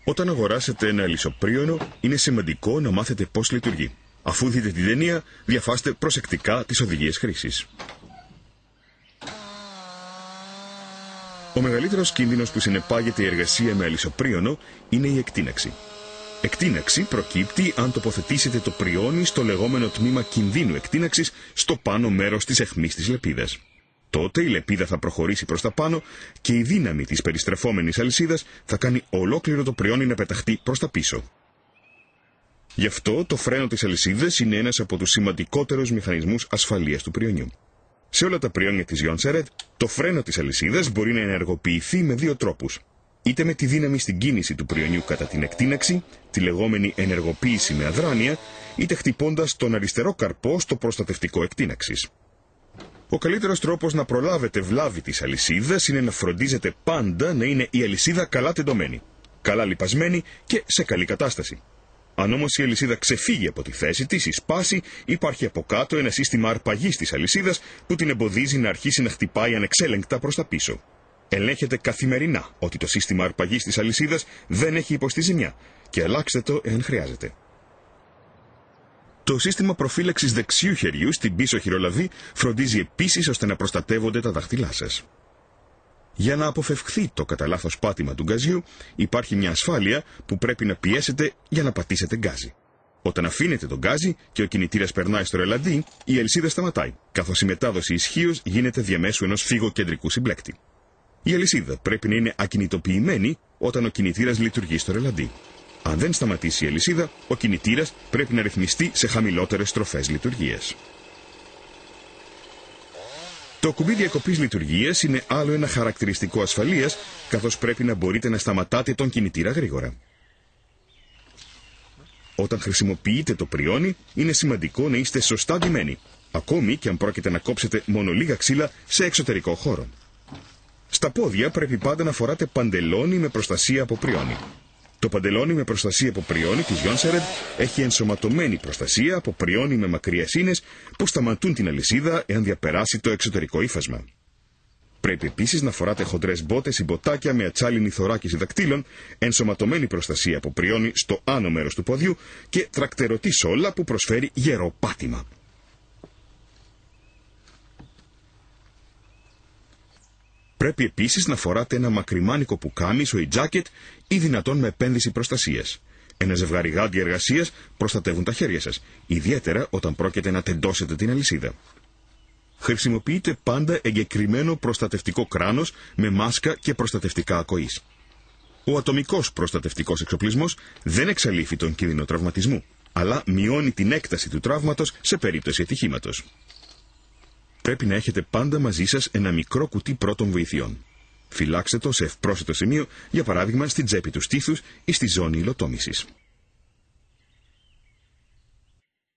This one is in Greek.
Όταν αγοράσετε ένα αλυσοπρίωνο, είναι σημαντικό να μάθετε πώς λειτουργεί. Αφού δείτε την ταινία, διαφάστε προσεκτικά τις οδηγίες χρήσης. Ο μεγαλύτερος κίνδυνος που συνεπάγεται η εργασία με αλυσοπρίωνο είναι η εκτείναξη. Εκτείναξη προκύπτει αν τοποθετήσετε το πριόνι στο λεγόμενο τμήμα κινδύνου εκτείναξης στο πάνω μέρος της αιχμής της λεπίδας. Τότε η λεπίδα θα προχωρήσει προς τα πάνω και η δύναμη της περιστρεφόμενης αλυσίδας θα κάνει ολόκληρο το πριόνι να πεταχτεί προς τα πίσω. Γι' αυτό το φρένο της αλυσίδας είναι ένας από τους σημαντικότερους μηχανισμούς ασφαλείας του πριονιού. Σε όλα τα πριόνια της Jonsered, το φρένο της αλυσίδας μπορεί να ενεργοποιηθεί με δύο τρόπους. Είτε με τη δύναμη στην κίνηση του πριονιού κατά την εκτείναξη, τη λεγόμενη ενεργοποίηση με αδράνεια, είτε χτυπώντας τον αριστερό καρπό στο προστατευτικό εκτείναξης. Ο καλύτερος τρόπος να προλάβετε βλάβη της αλυσίδας είναι να φροντίζετε πάντα να είναι η αλυσίδα καλά τεντωμένη, καλά λιπασμένη και σε καλή κατάσταση. Αν όμως η αλυσίδα ξεφύγει από τη θέση της ή σπάσει, υπάρχει από κάτω ένα σύστημα αρπαγής της αλυσίδας που την εμποδίζει να αρχίσει να χτυπάει ανεξέλεγκτα προς τα πίσω. Ελέγχετε καθημερινά ότι το σύστημα αρπαγής της αλυσίδας δεν έχει υποστεί ζημιά και αλλάξτε το εάν χρειάζεται. Το σύστημα προφύλαξης δεξιού χεριού στην πίσω χειρολαβή φροντίζει επίσης ώστε να προστατεύονται τα δάχτυλά σας. Για να αποφευχθεί το κατά λάθος πάτημα του γκαζιού, υπάρχει μια ασφάλεια που πρέπει να πιέσετε για να πατήσετε γκάζι. Όταν αφήνετε τον γκάζι και ο κινητήρας περνάει στο ρελαντί, η αλυσίδα σταματάει, καθώς η μετάδοση ισχύως γίνεται διαμέσου ενός φυγοκεντρικού συμπλέκτη. Η αλυσίδα πρέπει να είναι ακινητοποιημένη όταν ο κινητήρας λειτουργεί στο ρελαντί. Αν δεν σταματήσει η αλυσίδα, ο κινητήρας πρέπει να ρυθμιστεί σε χαμηλότερες στροφές λειτουργίας. Το κουμπί διακοπής λειτουργίας είναι άλλο ένα χαρακτηριστικό ασφαλείας, καθώς πρέπει να μπορείτε να σταματάτε τον κινητήρα γρήγορα. Όταν χρησιμοποιείτε το πριόνι, είναι σημαντικό να είστε σωστά ντυμένοι, ακόμη και αν πρόκειται να κόψετε μόνο λίγα ξύλα σε εξωτερικό χώρο. Στα πόδια πρέπει πάντα να φοράτε παντελόνι με προστασία από πριόνι. Το παντελόνι με προστασία από πριόνι της Jonsered έχει ενσωματωμένη προστασία από πριόνι με μακριές ίνες που σταματούν την αλυσίδα εάν διαπεράσει το εξωτερικό ύφασμα. Πρέπει επίσης να φοράτε χοντρές μπότες ή μποτάκια με ατσάλινη θωράκιση δακτύλων, ενσωματωμένη προστασία από πριόνι στο άνω μέρος του ποδιού και τρακτερωτή σόλα που προσφέρει γερό πάτημα. Πρέπει επίσης να φοράτε ένα μακριμάνικο πουκάμισο ή τζάκετ ή δυνατόν με επένδυση προστασίας. Ένα ζευγάρι γάντια εργασίας προστατεύουν τα χέρια σας, ιδιαίτερα όταν πρόκειται να τεντώσετε την αλυσίδα. Χρησιμοποιείτε πάντα εγκεκριμένο προστατευτικό κράνος με μάσκα και προστατευτικά ακοής. Ο ατομικός προστατευτικός εξοπλισμός δεν εξαλείφει τον κίνδυνο τραυματισμού, αλλά μειώνει την έκταση του τραύματος σε περίπτωση ατυχήματος. Πρέπει να έχετε πάντα μαζί σας ένα μικρό κουτί πρώτων βοηθειών. Φυλάξτε το σε ευπρόσιτο σημείο, για παράδειγμα στην τσέπη του στήθους ή στη ζώνη υλοτόμησης.